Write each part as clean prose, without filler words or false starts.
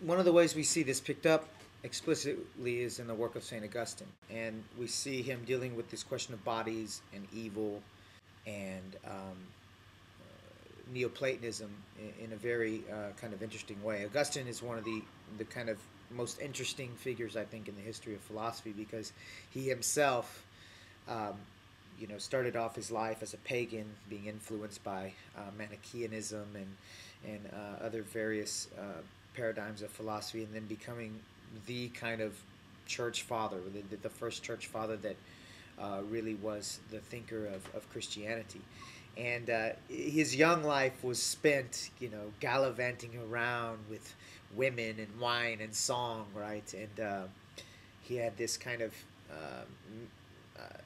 one of the ways we see this picked up explicitly is in the work of St. Augustine. And we see him dealing with this question of bodies and evil and Neoplatonism in a very kind of interesting way. Augustine is one of the kind of most interesting figures, I think, in the history of philosophy because he himself, um, started off his life as a pagan, being influenced by Manichaeanism and other various paradigms of philosophy, and then becoming the kind of church father, the first church father that really was the thinker of Christianity. And his young life was spent, gallivanting around with women and wine and song, right? And he had this kind of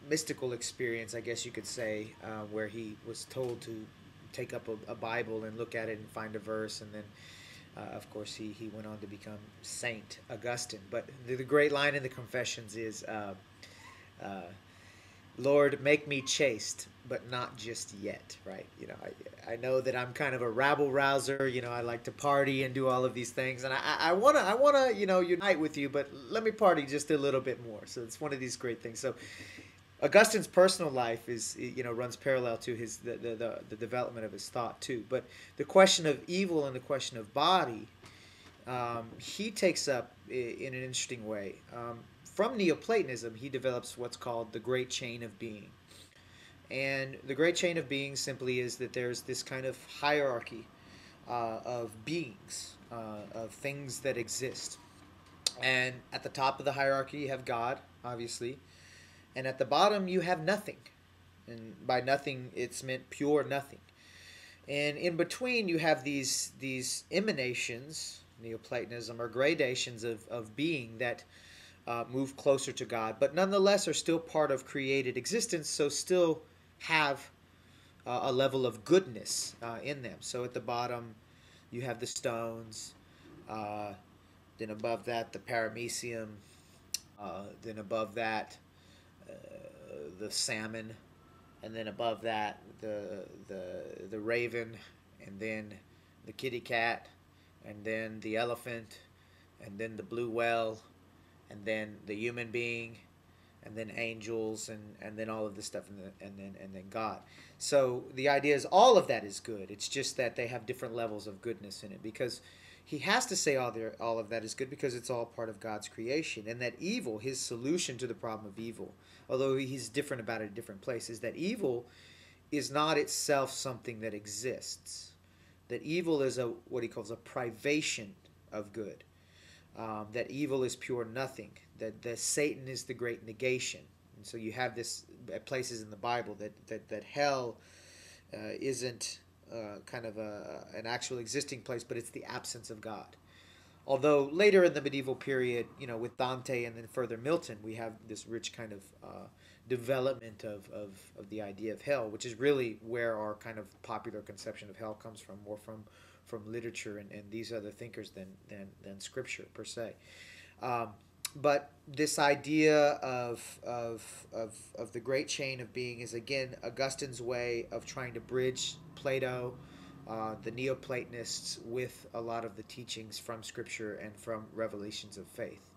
mystical experience, I guess you could say, where he was told to take up a Bible and look at it and find a verse, and then, of course, he went on to become Saint Augustine. But the great line in the Confessions is, uh, Lord, make me chaste, but not just yet, right? I know that I'm kind of a rabble rouser. I like to party and do all of these things, and I wanna, unite with you, but let me party just a little bit more. So it's one of these great things. So Augustine's personal life is, runs parallel to his the development of his thought too. But the question of evil and the question of body, he takes up in an interesting way. From Neoplatonism, he develops what's called the Great Chain of Being. And the Great Chain of Being simply is that there's this kind of hierarchy of beings, of things that exist. And at the top of the hierarchy, you have God, obviously. And at the bottom, you have nothing. And by nothing, it's meant pure nothing. And in between, you have these emanations, Neoplatonism, or gradations of being that move closer to God, but nonetheless are still part of created existence, so still have a level of goodness in them. So at the bottom, you have the stones, uh, then above that, the paramecium, then above that, the salmon, and then above that, the raven, and then the kitty cat, and then the elephant, and then the blue whale, and then the human being, and then angels, and then all of this stuff, and then God. So the idea is all of that is good. It's just that they have different levels of goodness in it because he has to say all of that is good because it's all part of God's creation, and that evil, his solution to the problem of evil, although he's different about it in different places, that evil is not itself something that exists. That evil is what he calls a privation of good. That evil is pure nothing. That Satan is the great negation. And so you have this at places in the Bible that hell isn't kind of an actual existing place, but it's the absence of God. Although later in the medieval period, with Dante and then further Milton, we have this rich kind of development of the idea of hell, which is really where our kind of popular conception of hell comes from, more from literature and these other thinkers than scripture per se. Um, but this idea of the great chain of being is again Augustine's way of trying to bridge Plato, the Neoplatonists, with a lot of the teachings from Scripture and from revelations of faith.